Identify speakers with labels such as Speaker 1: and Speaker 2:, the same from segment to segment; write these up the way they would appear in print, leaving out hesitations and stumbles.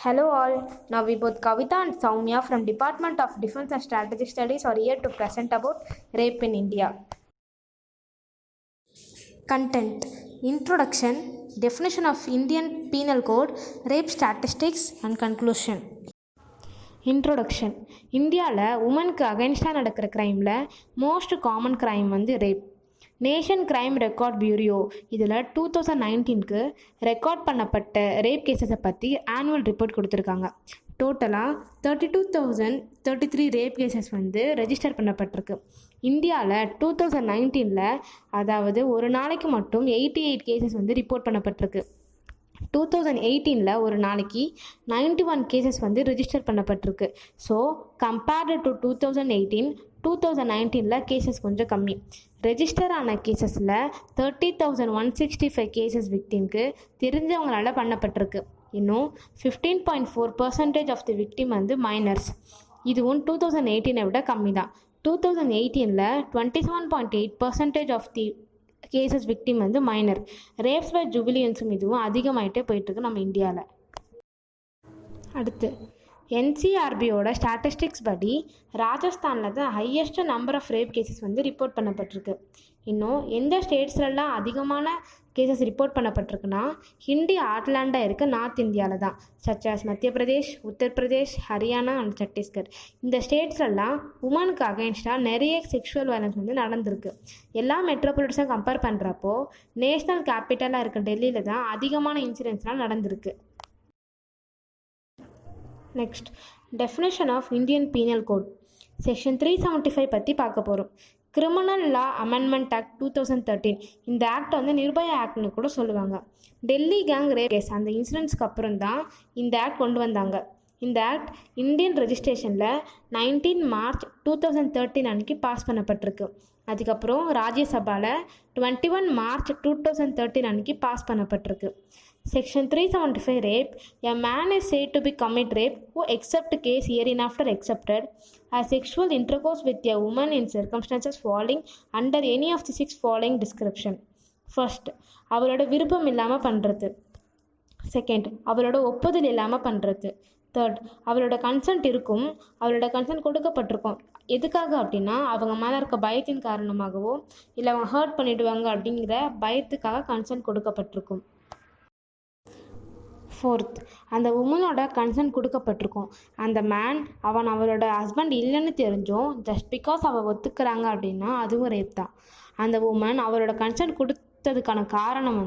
Speaker 1: Hello all. Now we both Kavita and Soumya from Department of Defense and Strategic Studies are here to present about rape in India. Content: Introduction, Definition of Indian Penal Code, Rape Statistics and Conclusion. Introduction. இந்தியாவில் உமனுக்கு அகைன்ஸ்டாக நடக்கிற க்ரைமில் most common crime rape. Nation crime record bureau இதில் 2019க்கு record பண்ணப்பட்ட rape கேசஸை பற்றி annual report கொடுத்துருக்காங்க. டோட்டலாக 32,033 ரேப் கேசஸ் ரெஜிஸ்டர் பண்ணப்பட்டிருக்கு. இந்தியாவில் 2019 அதாவது ஒரு நாளைக்கு மட்டும் 88 கேசஸ் ரிப்போர்ட் பண்ணப்பட்டிருக்கு. 2018 ஒரு நாளைக்கு 91 கேசஸ் ரெஜிஸ்டர் பண்ணப்பட்டிருக்கு. ஸோ கம்பேர்டு டு 2019 கேசஸ் கொஞ்சம் கம்மி. ரெஜிஸ்டர் ஆன கேசஸில் 30,165 கேசஸ் விக்டிம்க்கு தெரிஞ்சவங்களால பண்ணப்பட்டிருக்கு. இன்னும் 15.4% ஆஃப் தி விக்டிம் மைனர்ஸ். இதுவும் 2018 விட கம்மி தான். 2018 27.8% of the cases victim minor. Rapes by ஜுவிலியன்ஸும் இதுவும் அதிகமாகிட்டே போயிட்டுருக்கு நம்ம இந்தியாவில். அடுத்து என்சிஆர்பியோட ஸ்டாட்டிஸ்டிக்ஸ் படி ராஜஸ்தானில் தான் highest number of rape cases report பண்ணப்பட்டிருக்கு. இன்னும் எந்த ஸ்டேட்ஸ்லலாம் அதிகமான கேசஸ் ரிப்போர்ட் பண்ணப்பட்டிருக்குன்னா ஹிந்தி ஆட்லாண்டாக இருக்க நார்த் இந்தியாவில் தான், சச்சாஸ் மத்திய பிரதேஷ், உத்தரப்பிரதேஷ், ஹரியானா அண்ட் சத்தீஸ்கர். இந்த ஸ்டேட்ஸ்லலாம் உமனுக்கு அகைன்ஸ்டாக நிறைய செக்ஷுவல் வயலன்ஸ் நடந்திருக்கு. எல்லா மெட்ரோபாலிட்டன்ஸும் கம்பேர் பண்ணுறப்போ நேஷ்னல் கேபிட்டலாக இருக்க டெல்லியில் தான் அதிகமான இன்சிடென்ட்ஸ்லாம் நடந்திருக்கு. Next, definition of Indian penal code. Section 375 பற்றி பார்க்க போகிறோம். Criminal law amendment act 2013. இந்த ஆக்ட் நிர்பயா ஆக்ட்னு கூட சொல்லுவாங்க. டெல்லி கேங் ரேப் கேஸ் அந்த இன்சிடென்ட்ஸ்க்கு அப்புறம் தான் இந்த ஆக்ட் கொண்டு வந்தாங்க. இந்த ஆக்ட் இந்தியன் ரெஜிஸ்ட்ரேஷனில் 19 மார்ச் 2013 அன்றைக்கி பாஸ் பண்ணப்பட்டிருக்கு. அதுக்கப்புறம் ராஜ்யசபாவில் 21 மார்ச் 2013 அன்றைக்கி பாஸ் பண்ணப்பட்டிருக்கு. Section 375 rape. A man is said to be commit rape who except case hereinafter accepted has sexual intercourse with a woman in circumstances falling under any of the 6 following description. First, அவளோட விருப்பம் இல்லாமல் பண்ணுறது. Second, அவளோட ஒப்புதல் இல்லாமல் பண்ணுறது. Third, அவளோட consent இருக்கும், அவளோட கன்சென்ட் கொடுக்கப்பட்டிருக்கும். எதுக்காக அப்படின்னா அவங்க மேலே இருக்க பயத்தின் காரணமாகவோ இல்லை அவங்க ஹர்ட் பண்ணிவிடுவாங்க அப்படிங்கிற பயத்துக்காக கன்சென்ட் கொடுக்கப்பட்டிருக்கும். ஃபோர்த், அந்த உமனோட கன்சென்ட் கொடுக்கப்பட்டிருக்கும். அந்த மேன் அவளோட ஹஸ்பண்ட் இல்லைன்னு தெரிஞ்சும் ஜஸ்ட் பிகாஸ் அவள் ஒத்துக்கிறாங்க அப்படின்னா அதுவும் ரேப் தான். அந்த உமன் அவளோட கன்சென்ட் கொடுத்ததுக்கான காரணம்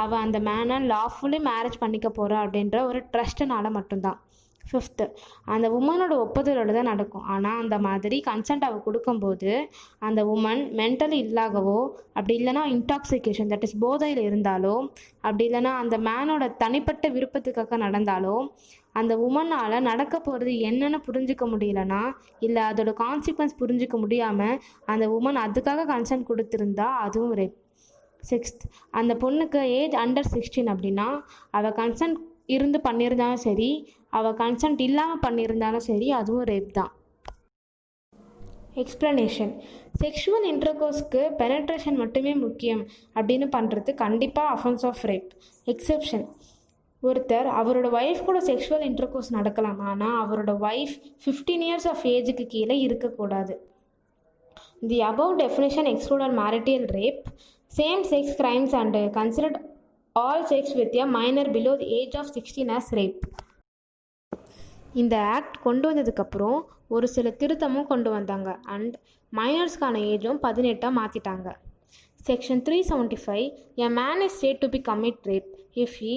Speaker 1: அவள் அந்த மேனை லாஃபுல்லி மேரேஜ் பண்ணிக்க போகிறா அப்படின்ற ஒரு ட்ரஸ்ட்டுனால மட்டும்தான். ஃபிஃப்த்து, அந்த உமனோட ஒப்புதலோடு தான் நடக்கும். ஆனால் அந்த மாதிரி கன்சென்ட் அவள் கொடுக்கும்போது அந்த உமன் மென்டலி இல்லாகவோ அப்படி இல்லைனா இன்டாக்சிகேஷன் தட் இஸ் போதையில் இருந்தாலோ அப்படி இல்லைனா அந்த மேனோட தனிப்பட்ட விருப்பத்துக்காக நடந்தாலோ அந்த உமனால் நடக்க போகிறது என்னென்னு புரிஞ்சிக்க முடியலனா இல்லை அதோட கான்சிக்வன்ஸ் புரிஞ்சிக்க முடியாமல் அந்த உமன் அதுக்காக கன்சென்ட் கொடுத்துருந்தா அதுவும் ரேப். சிக்ஸ்த், அந்த பொண்ணுக்கு ஏஜ் அண்டர் 16 அப்படின்னா அவள் கன்சென்ட் இருந்து பண்ணியிருந்தாலும் சரி அவள் கன்சென்ட் இல்லாமல் பண்ணியிருந்தாலும் சரி அதுவும் ரேப் தான். எக்ஸ்ப்ளனேஷன். செக்ஷுவல் இன்டர்கோர்ஸ்க்கு பெனட்ரேஷன் மட்டுமே முக்கியம் அப்படின்னு பண்ணுறது கண்டிப்பாக அஃபென்ஸ் ஆஃப் ரேப். எக்ஸெப்ஷன், ஒருத்தர் அவரோட ஒய்ஃப் கூட செக்ஷுவல் இன்டர்கோர்ஸ் நடக்கலாம், ஆனால் அவரோட ஒய்ஃப் 15 இயர்ஸ் ஆஃப் ஏஜுக்கு கீழே இருக்கக்கூடாது. The above definition excluded marital rape, same sex crimes and considered all sex with a minor below the age of 16 as rape. இந்த ஆக்ட் கொண்டு வந்ததுக்கப்புறம் ஒரு சில திருத்தமும் கொண்டு வந்தாங்க அண்ட் மைனர்ஸ்க்கான ஏஜும் 18 மாற்றிட்டாங்க. Section 375. A man is said to be commit rape if he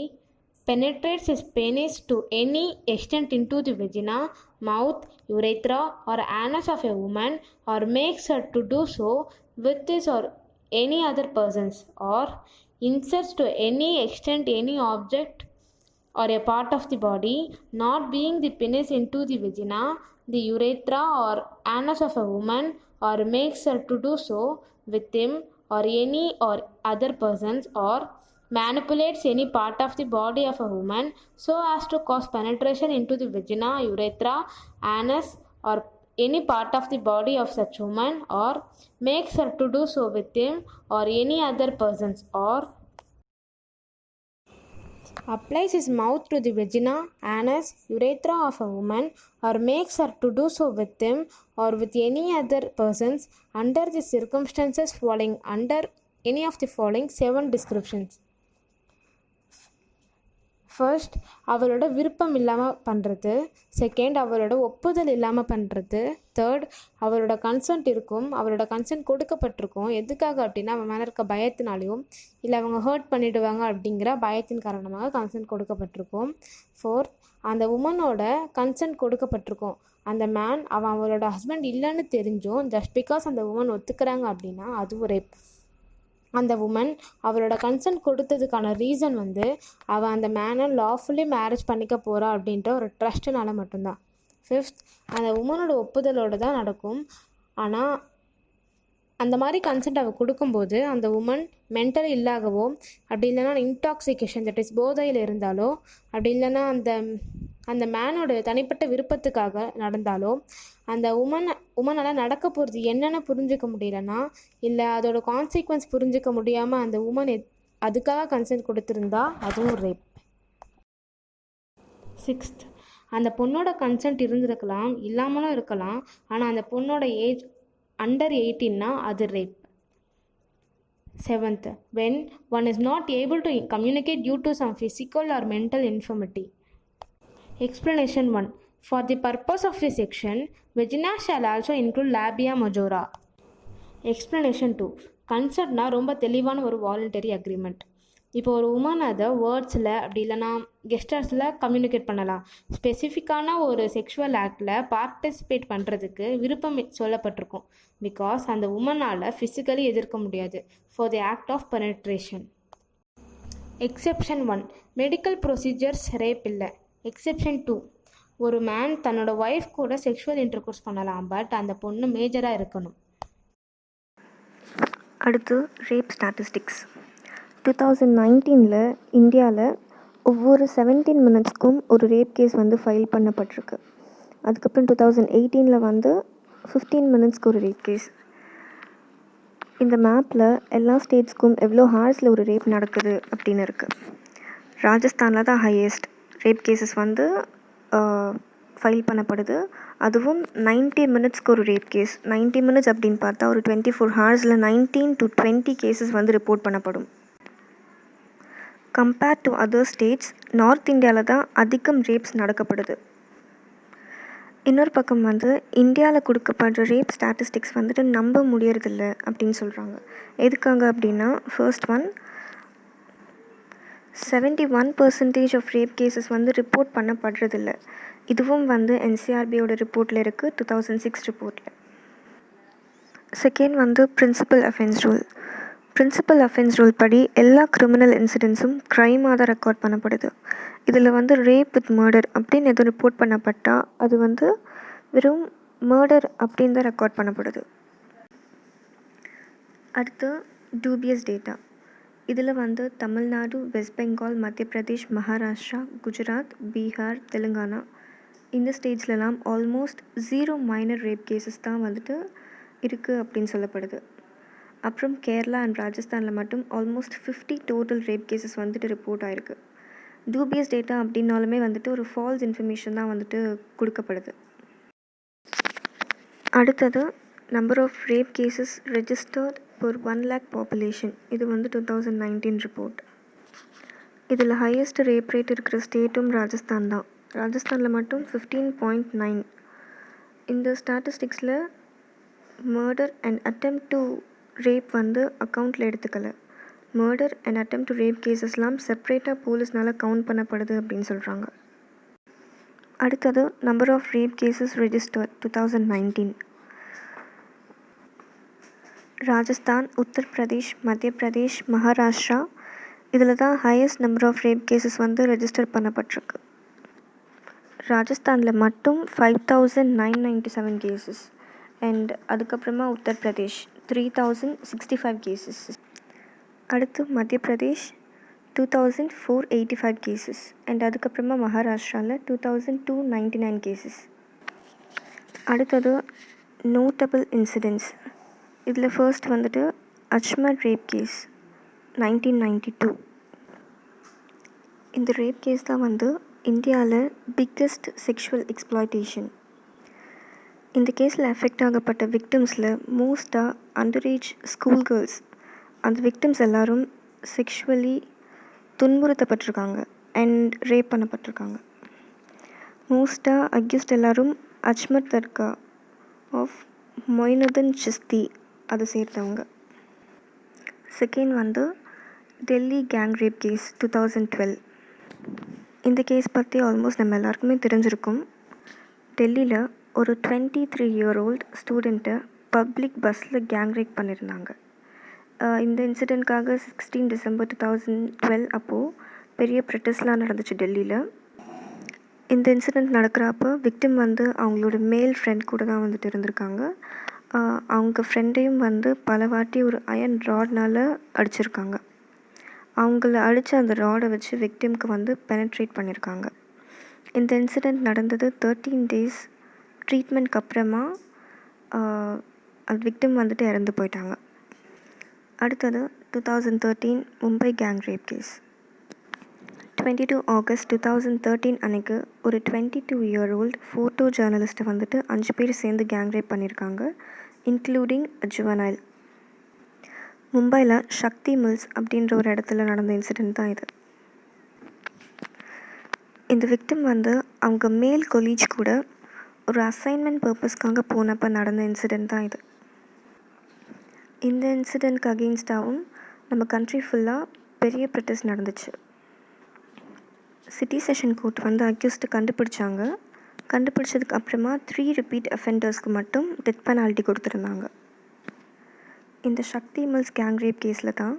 Speaker 1: penetrates his penis to any extent into the vagina, mouth, urethra or anus of a woman or makes her to do so with his or any other persons or inserts to any extent any object or a part of the body not being the penis into the vagina, the urethra or anus of a woman or makes her to do so with him or any or other persons or manipulates any part of the body of a woman so as to cause penetration into the vagina, urethra, anus or any part of the body of such woman or makes her to do so with him or any other persons or applies his mouth to the vagina, anus, urethra of a woman, or makes her to do so with him or with any other persons under the circumstances falling under any of the following 7 descriptions. First, அவளோட விருப்பம் இல்லாமல் பண்ணுறது. Second, அவளோட ஒப்புதல் இல்லாமல் பண்ணுறது. Third, அவளோட consent இருக்கும், அவளோட கன்சென்ட் கொடுக்கப்பட்டிருக்கும். எதுக்காக அப்படின்னா அவன் மேலே இருக்க பயத்தினாலையும் இல்லை அவங்க ஹர்ட் பண்ணிவிடுவாங்க அப்படிங்கிற பயத்தின் காரணமாக கன்சென்ட் கொடுக்கப்பட்டிருக்கும். ஃபோர்த், அந்த உமனோட கன்சென்ட் கொடுக்கப்பட்டிருக்கும். அந்த மேன் அவளோட ஹஸ்பண்ட் இல்லைன்னு தெரிஞ்சும் ஜஸ்ட் பிகாஸ் அந்த உமன் ஒத்துக்கிறாங்க அப்படின்னா அது ஒரு ரேப். அந்த உமன் அவளோட கன்சென்ட் கொடுத்ததுக்கான ரீசன் அவள் அந்த மேனை லாஃபுல்லி மேரேஜ் பண்ணிக்க போகிறா அப்படின்ற ஒரு ட்ரஸ்ட்டுனால மட்டும்தான். ஃபிஃப்த், அந்த உமனோட ஒப்புதலோடு தான் நடக்கும். ஆனால் அந்த மாதிரி கன்சென்ட் அவள் கொடுக்கும்போது அந்த உமன் மென்டல் இல்லாகவோ அப்படி இல்லைன்னா இன்டாக்சிகேஷன் தட் இஸ் போதையில் இருந்தாலோ அப்படி இல்லைன்னா அந்த மேனோட தனிப்பட்ட விருப்பத்துக்காக நடந்தாலோ அந்த உமனால் நடக்க போகிறது என்னென்னு புரிஞ்சிக்க முடியலன்னா இல்லை அதோட கான்சிக்வன்ஸ் புரிஞ்சிக்க முடியாமல் அந்த உமன் அதுக்காக கன்சென்ட் கொடுத்துருந்தா அதுவும் ரேப். சிக்ஸ்த், அந்த பொண்ணோட கன்சென்ட் இருந்திருக்கலாம் இல்லாமலும் இருக்கலாம், ஆனால் அந்த பொண்ணோட ஏஜ் அண்டர் 18னா அது rape. Seventh, when one is not able to communicate due to some physical or mental infirmity. Explanation 1. For the purpose of this section, vagina shall also include labia majora. Explanation 2. கன்சென்ட்னா ரொம்ப தெளிவான ஒரு voluntary agreement. இப்போ ஒரு woman அதை வேர்ட்ஸில் அப்படி இல்லைனா கெஸ்டர்ஸில் communicate பண்ணலாம். ஸ்பெசிஃபிக்கான ஒரு செக்ஷுவல் ஆக்டில் பார்ட்டிசிபேட் பண்ணுறதுக்கு விருப்பம் சொல்லப்பட்டிருக்கும். பிகாஸ் அந்த உமனால் ஃபிசிக்கலி எதிர்க்க முடியாது for the act of penetration. Exception 1. Medical procedures rape இல்லை. எக்ஸெப்ஷன் 2. ஒரு மேன் தன்னோட ஒய்ஃப் கூட செக்ஷுவல் இன்டர்கோர்ஸ் பண்ணலாம், பட் அந்த பொண்ணு மேஜராக இருக்கணும்.
Speaker 2: அடுத்து ரேப் ஸ்டாட்டிஸ்டிக்ஸ். 2019 இந்தியாவில் ஒவ்வொரு 17 மினிட்ஸ்க்கும் ஒரு ரேப் கேஸ் ஃபைல் பண்ணப்பட்டிருக்கு. அதுக்கப்புறம் 2018 15 மினிட்ஸ்க்கு ஒரு ரேப் கேஸ். இந்த மேப்பில் எல்லா ஸ்டேட்ஸ்க்கும் எவ்வளோ ஹார்ஸில் ஒரு ரேப் நடக்குது அப்படின்னு இருக்குது. ராஜஸ்தானில் தான் ஹையஸ்ட் ரேப் கேசஸ் ஃபைல் பண்ணப்படுது. அதுவும் 90 மினிட்ஸ்க்கு ஒரு ரேப் கேஸ். 90 மினிட்ஸ் அப்படின்னு பார்த்தா ஒரு 24 ஹார்ஸில் 19 to 20 கேசஸ் ரிப்போர்ட் பண்ணப்படும். Compared to other states, north இந்தியாவில் தான் அதிகம் ரேப்ஸ் நடக்கப்படுது. இன்னொரு பக்கம் இந்தியாவில் கொடுக்கப்படுற ரேப் ஸ்டாட்டிஸ்டிக்ஸ் நம்ப முடியறதில்ல அப்படின்னு சொல்கிறாங்க. எதுக்காக அப்படின்னா, first one, 71% of rape cases report பண்ணப்படுறதில்ல. இதுவும் NCRBயோட ரிப்போர்ட்டில் இருக்குது, 2006 ரிப்போர்ட்டில். Second principal offence rule. Principal offence rule படி எல்லா கிரிமினல் இன்சிடென்ட்ஸும் க்ரைமாக தான் ரெக்கார்ட் பண்ணப்படுது. இதில் ரேப் வித் மர்டர் அப்படின்னு எதுவும் ரிப்போர்ட் பண்ணப்பட்டால் அது வெறும் மர்டர் அப்படின்னு தான் ரெக்கார்ட் பண்ணப்படுது. அடுத்து டூபியஸ் டேட்டா. இதில் தமிழ்நாடு, வெஸ்ட் பெங்கால், மத்திய பிரதேஷ், மகாராஷ்டிரா, குஜராத், பீகார், தெலுங்கானா இந்த ஸ்டேட்ஸ்லலாம் ஆல்மோஸ்ட் 0 மைனர் ரேப் கேசஸ் தான் இருக்குது அப்படின்னு சொல்லப்படுது. அப்புறம் கேரளா அண்ட் ராஜஸ்தானில் மட்டும் almost 50 total rape cases report ஆகிருக்கு. டூபியஸ் டேட்டா அப்படின்னாலுமே ஒரு ஃபால்ஸ் இன்ஃபர்மேஷன் தான் கொடுக்கப்படுது. அடுத்தது number of rape cases registered per 1 lakh population. இது 2019 ரிப்போர்ட். இதில் ஹையஸ்ட் ரேப் ரேட் இருக்கிற ஸ்டேட்டும் ராஜஸ்தான் தான். ராஜஸ்தானில் மட்டும் 15.9. இந்த ஸ்டாட்டிஸ்டிக்ஸில் murder and attempt to rape அக்கௌண்ட்டில் எடுத்துக்கல. மர்டர் அண்ட் அட்டெம்ப்ட் டு ரேப் கேசஸ்லாம் செப்ரேட்டாக போலீஸ்னால் கவுண்ட் பண்ணப்படுது அப்படின்னு சொல்கிறாங்க. அடுத்தது number of rape cases registered 2019. Rajasthan, Uttar Pradesh, Madhya Pradesh, Maharashtra இதில் தான் highest number of rape cases register பண்ணப்பட்டிருக்கு. ராஜஸ்தானில் மட்டும் 5997 கேசஸ் அண்ட் அதுக்கப்புறமா உத்தரப்பிரதேஷ் 3065 கேசஸ். அடுத்து மத்திய பிரதேஷ் 2485 கேசஸ் அண்ட் அதுக்கப்புறமா மகாராஷ்டிராவில் 2299 கேசஸ். அடுத்தது நோட்டபிள் இன்சிடென்ட்ஸ். இதில் ஃபர்ஸ்ட் அஜ்மர் ரேப் கேஸ் 1992. இந்த ரேப் கேஸ் தான் வந்து இந்தியாவில் பிக்கஸ்ட் செக்ஷுவல் எக்ஸ்ப்ளாய்டேஷன். இந்த கேஸில் அஃபெக்ட் ஆகப்பட்ட விக்டிம்ஸில் மோஸ்ட்டாக அண்டர் ஏஜ் ஸ்கூல் கேர்ள்ஸ். அந்த விக்டிம்ஸ் எல்லாரும் செக்ஷுவலி துன்புறுத்தப்பட்டிருக்காங்க அண்ட் ரேப் பண்ணப்பட்டிருக்காங்க. மோஸ்ட்டாக அக்யூஸ்ட் எல்லாரும் அஜ்மத் தர்கா ஆஃப் மொயினுதீன் சிஸ்தி அதை சேர்த்தவங்க. செகண்ட் வந்து டெல்லி கேங் ரேப் கேஸ் 2012. இந்த கேஸ் பற்றி ஆல்மோஸ்ட் நம்ம எல்லாருக்குமே தெரிஞ்சிருக்கும். டெல்லியில் ஒரு 23-year-old ஸ்டூடெண்ட்டை பப்ளிக் பஸ்ஸில் கேங் ரேப் பண்ணியிருந்தாங்க. இந்த இன்சிடெண்ட்காக 16 December 2012 அப்போது பெரிய ப்ரொட்டஸ்ட்லாம் நடந்துச்சு டெல்லியில். இந்த இன்சிடெண்ட் நடக்கிறப்போ விக்டிம் வந்து அவங்களோட மேல் ஃப்ரெண்ட் கூட தான் வந்துட்டு இருந்திருக்காங்க. அவங்க ஃப்ரெண்டையும் வந்து பல வாட்டி ஒரு அயன் ராட்னால் அடிச்சிருக்காங்க. அவங்கள அடித்த அந்த ராடை வச்சு விக்டிம்க்கு வந்து பெனட்ரேட் பண்ணியிருக்காங்க. இந்த இன்சிடெண்ட் நடந்தது 13 days ட்ரீட்மெண்ட்க்கு அப்புறமா அந்த விக்டிம் வந்துட்டு இறந்து போயிட்டாங்க. அடுத்தது 2013 Mumbai gang rape case. 22 August 2013 அன்னைக்கு ஒரு 22-year-old ஃபோட்டோ ஜேர்னலிஸ்ட்டை வந்துட்டு 5 பேர் சேர்ந்து கேங் ரேப் பண்ணியிருக்காங்க, இன்க்ளூடிங் ஜுவனைல். மும்பையில் சக்தி மில்ஸ் அப்படின்ற ஒரு இடத்துல நடந்த இன்சிடெண்ட் தான் இது. இந்த விக்டிம் வந்து அவங்க மேல் கொலீஜ் கூட ஒரு அசைன்மெண்ட் பர்பஸ்க்காக போனப்போ நடந்த இன்சிடெண்ட் தான் இது. இந்த இன்சிடெண்ட்க்கு அகெயின்ஸ்டாகவும் நம்ம கண்ட்ரி ஃபுல்லாக பெரிய ப்ரொட்டஸ்ட் நடந்துச்சு. சிட்டி செஷன் கோர்ட் வந்து அக்யூஸ்டு கண்டுபிடிச்சாங்க. கண்டுபிடிச்சதுக்கு அப்புறமா 3 ரிப்பீட் அஃபெண்டர்ஸ்க்கு மட்டும் டெத் பெனால்ட்டி கொடுத்துருந்தாங்க. இந்த சக்தி மில்ஸ் கேங் ரேப் கேஸில் தான்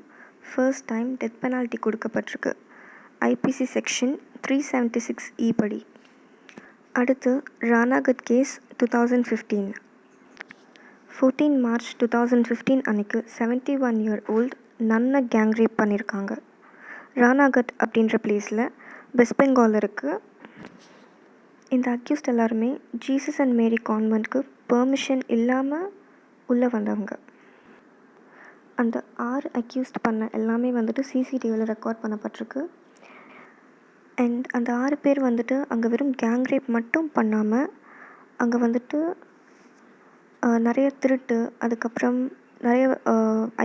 Speaker 2: ஃபர்ஸ்ட் டைம் டெத் பெனால்ட்டி கொடுக்கப்பட்டிருக்கு, IPC செக்ஷன் 376E படி. அடுத்து ரானாகட் கேஸ் 2015. 14 March 2015 அன்னைக்கு 71-year-old நன்னை கேங் ரேப் பண்ணியிருக்காங்க. ரானாகட் அப்படின்ற பிளேஸில் வெஸ்ட் பெங்கால் இருக்குது. இந்த அக்யூஸ்ட் எல்லாருமே ஜீசஸ் அண்ட் மேரி கான்வென்ட்க்கு பெர்மிஷன் இல்லாமல் உள்ளே வந்தவங்க. அந்த 6 அக்யூஸ்ட் பண்ண எல்லாமே வந்துட்டு CCTVயில் ரெக்கார்ட் பண்ணப்பட்டிருக்கு. அண்ட் அந்த 6 பேர் வந்துட்டு அங்கே வெறும் கேங் ரேப் மட்டும் பண்ணாமல் அங்கே வந்துட்டு நிறைய திருட்டு, அதுக்கப்புறம் நிறைய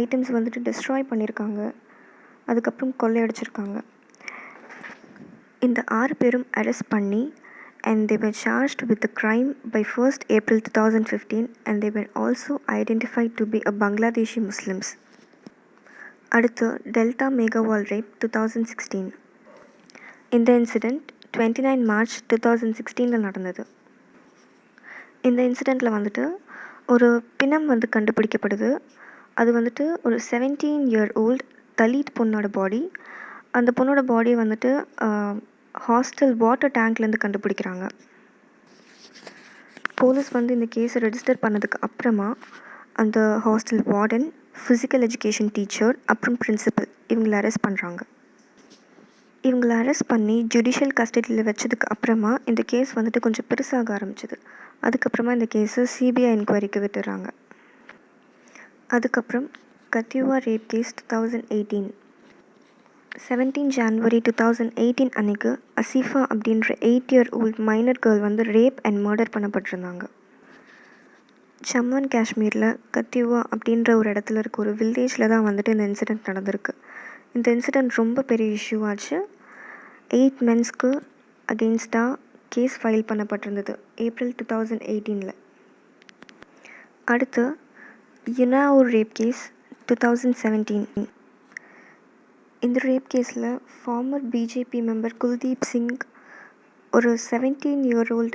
Speaker 2: ஐட்டம்ஸ் வந்துட்டு டிஸ்ட்ராய் பண்ணியிருக்காங்க, அதுக்கப்புறம் கொள்ளையடிச்சிருக்காங்க. இந்த 6 பேரும் அரெஸ்ட் பண்ணி and they were charged with the crime by 1st April 2015 and they were also identified to be a Bangladeshi Muslims. அடுத்து டெல்டா மேகாவால் ரேப் 2016. இந்த இன்சிடெண்ட் 29 March 2016 நடந்தது. இந்த இன்சிடெண்ட்டில் வந்துட்டு ஒரு பிணம் வந்து கண்டுபிடிக்கப்படுது. அது வந்துட்டு ஒரு 17-year-old தலித் பொண்ணோட பாடி. அந்த பொண்ணோட பாடியை வந்துட்டு ஹாஸ்டல் வாட்டர் டேங்க்லேருந்து கண்டுபிடிக்கிறாங்க. போலீஸ் வந்து இந்த கேஸை ரெஜிஸ்டர் பண்ணதுக்கு அப்புறமா அந்த hostel warden, physical education teacher, அப்புறம் பிரின்சிபல் இவங்களை அரெஸ்ட் பண்ணுறாங்க. இவங்களை அரெஸ்ட் பண்ணி ஜுடிஷியல் கஸ்டடியில் வச்சதுக்கு அப்புறமா இந்த கேஸ் வந்துட்டு கொஞ்சம் பெருசாக ஆரம்பிச்சிது. அதுக்கப்புறமா இந்த கேஸை CBI என்கொயரிக்கு விட்டுறாங்க. அதுக்கப்புறம் கத்யூவா ரேப் கேஸ் 2018. 17 January 2018 அன்னைக்கு அசீஃபா அப்படின்ற 8-year-old மைனர் கேர்ள் வந்து ரேப் அண்ட் மர்டர் பண்ணப்பட்டிருந்தாங்க. ஜம்மு அண்ட் காஷ்மீரில் கத்யூவா அப்படின்ற ஒரு இடத்துல இருக்க ஒரு வில்லேஜில் தான் வந்துட்டு இந்த இன்சிடெண்ட் நடந்திருக்கு. இந்த இன்சிடெண்ட் ரொம்ப பெரிய இஷ்யூ ஆச்சு. 8 மென்ஸ்க்கு அகெயின்ஸ்டாக கேஸ் ஃபைல் பண்ணப்பட்டிருந்தது April 2018. அடுத்து யுனாவூர் ரேப் கேஸ் 2017. இந்த ரேப் கேஸில் former BJP member Kuldeep Singh ஒரு 17-year-old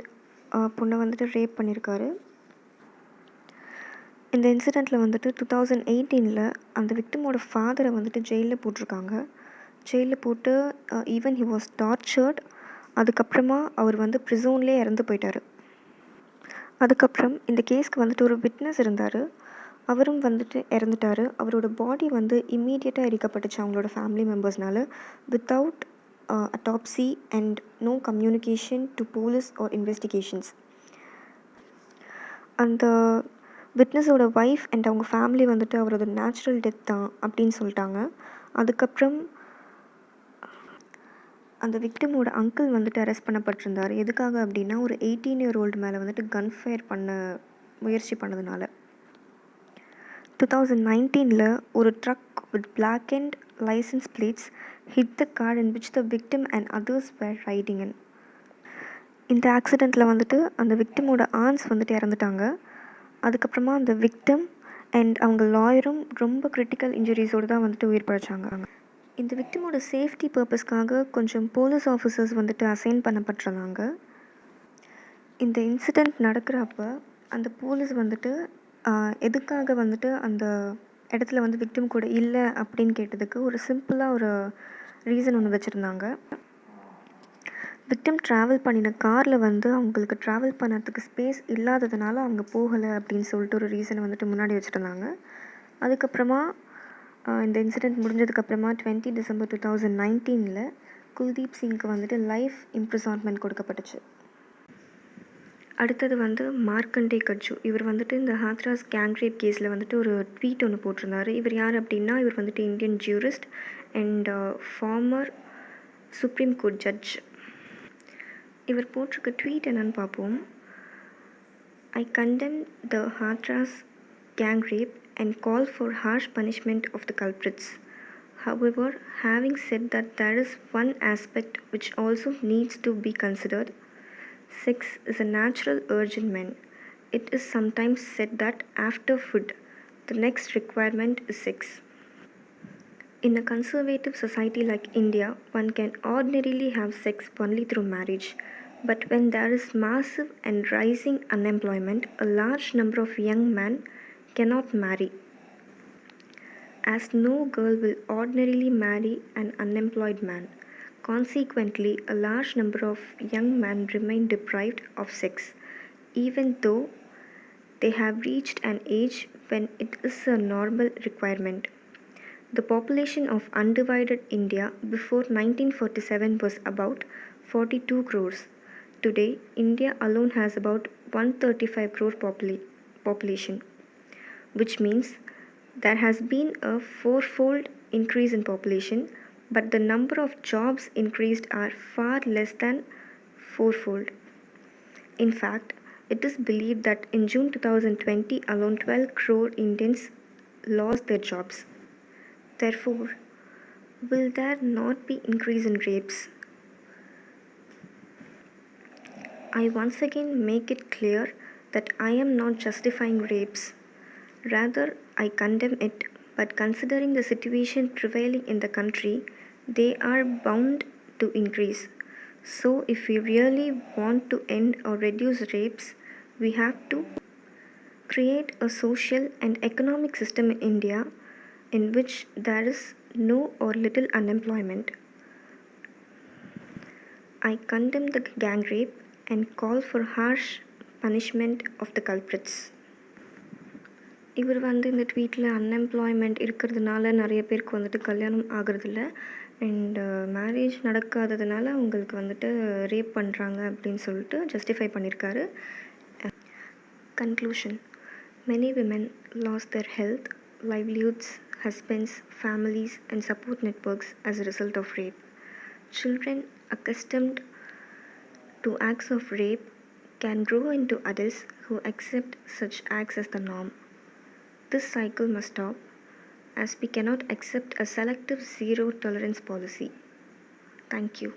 Speaker 2: பொண்ணை வந்துட்டு ரேப் பண்ணியிருக்காரு. இந்த இன்சிடெண்ட்டில் வந்துட்டு 2018 அந்த விக்டிமோட ஃபாதரை வந்துட்டு ஜெயிலில் போட்டிருக்காங்க. ஜெயிலில் போட்டு ஈவன் ஹி வாஸ் டார்ச்சர்ட். அதுக்கப்புறமா அவர் வந்து ப்ரிசோன்லேயே இறந்து போயிட்டார். அதுக்கப்புறம் இந்த கேஸ்க்கு வந்துட்டு ஒரு விட்னஸ் இருந்தார், அவரும் வந்துட்டு இறந்துட்டார். அவரோட பாடி வந்து இம்மீடியட்டாக எரிக்கப்பட்டுச்சு அவங்களோட ஃபேமிலி மெம்பர்ஸ்னால, without autopsy and no communication to police or investigations. அந்த விட்னஸோட ஒய்ஃப் அண்ட் அவங்க ஃபேமிலி வந்துட்டு அவரோட நேச்சுரல் டெத் தான் அப்படின்னு சொல்லிட்டாங்க. அதுக்கப்புறம் அந்த விக்டிமோட அங்கிள் வந்துட்டு அரெஸ்ட் பண்ணப்பட்டிருந்தார். எதுக்காக அப்படின்னா ஒரு 18-year-old மேலே வந்துட்டு கன் ஃபயர் பண்ண முயற்சி பண்ணதுனால. 2019 ஒரு truck with blackened license plates hit the car in which the victim and others were riding in. இந்த ஆக்சிடெண்ட்டில் வந்துட்டு அந்த விக்டிமோட ஆன்ஸ் வந்துட்டு இறந்துட்டாங்க. அதுக்கப்புறமா அந்த விக்டிம் அண்ட் அவங்க லாயரும் ரொம்ப கிரிட்டிக்கல் இன்ஜுரிஸோடு தான் வந்துட்டு உயிர் பிழைச்சாங்க. இந்த விக்டிமோட சேஃப்டி பர்பஸ்க்காக கொஞ்சம் போலீஸ் ஆஃபீஸர்ஸ் வந்துட்டு அசைன் பண்ணப்பட்டிருந்தாங்க. இந்த இன்சிடெண்ட் நடக்கிறப்ப அந்த போலீஸ் வந்துட்டு எதுக்காக வந்துட்டு அந்த இடத்துல வந்து விக்டிம் கூட இல்லை அப்படின்னு கேட்டதுக்கு ஒரு சிம்பிளாக ஒரு ரீசன் ஒன்று வச்சுருந்தாங்க. விக்டிம் ட்ராவல் பண்ணின காரில் வந்து அவங்களுக்கு ட்ராவல் பண்ணறதுக்கு ஸ்பேஸ் இல்லாததுனால அவங்க போகலை அப்படின்னு சொல்லிட்டு ஒரு ரீசனை வந்துட்டு முன்னாடி வச்சுருந்தாங்க. அதுக்கப்புறமா இந்த இன்சிடெண்ட் முடிஞ்சதுக்கப்புறமா 20 டிசம்பர் 2019 குல்தீப் சிங்க்கு வந்துட்டு லைஃப் இம்ப்ரிசான்மெண்ட் கொடுக்கப்பட்டுச்சு. அடுத்தது வந்து மார்க்கண்டே கட்ஜு. இவர் வந்துட்டு இந்த ஹாத்ராஸ் கேங் ரேப் கேஸில் வந்துட்டு ஒரு ட்வீட் ஒன்று போட்டிருந்தார். இவர் யார் அப்படின்னா இவர் வந்துட்டு Indian jurist and former supreme court judge. இவர் போட்டிருக்க ட்வீட் என்னன்னு பார்ப்போம். I condemn the Hathras gang rape and call for harsh punishment of the culprits. However, having said that, there is one aspect which also needs to be considered. Sex is a natural urge in men. It is sometimes said that after food, the next requirement is sex. In a conservative society like India, one can ordinarily have sex only through marriage. But when there is massive and rising unemployment, a large number of young men cannot marry, as no girl will ordinarily marry an unemployed man. Consequently, a large number of young men remain deprived of sex, even though they have reached an age when it is a normal requirement. The population of undivided India before 1947 was about 42 crores. Today, India alone has about 135 crore population, which means there has been a 4-fold increase in population, but the number of jobs increased are far less than 4-fold. In fact, it is believed that in June 2020 alone 12 crore Indians lost their jobs. Therefore, will there not be increase in rapes? I once again make it clear that I am not justifying rapes. Rather, I condemn it, but considering the situation prevailing in the country, they are bound to increase. So, if we really want to end or reduce rapes, we have to create a social and economic system in India in which there is no or little unemployment. I condemn the gang rape and call for harsh punishment of the culprits. இவர் வந்து இந்த ட்வீட்டில் unemployment இருக்கிறதுனால நிறைய பேருக்கு வந்துட்டு கல்யாணம் ஆகிறதில்ல and marriage நடக்காததுனால அவங்களுக்கு வந்துட்டு ரேப் பண்ணுறாங்க அப்படின்னு சொல்லிட்டு ஜஸ்டிஃபை பண்ணியிருக்காரு. Conclusion. Many women lost their health, livelihoods, husbands, families and support networks as a result of rape. Children accustomed to acts of rape can grow into adults who accept such acts as the norm. This cycle must stop, as we cannot accept a selective zero tolerance policy. Thank you.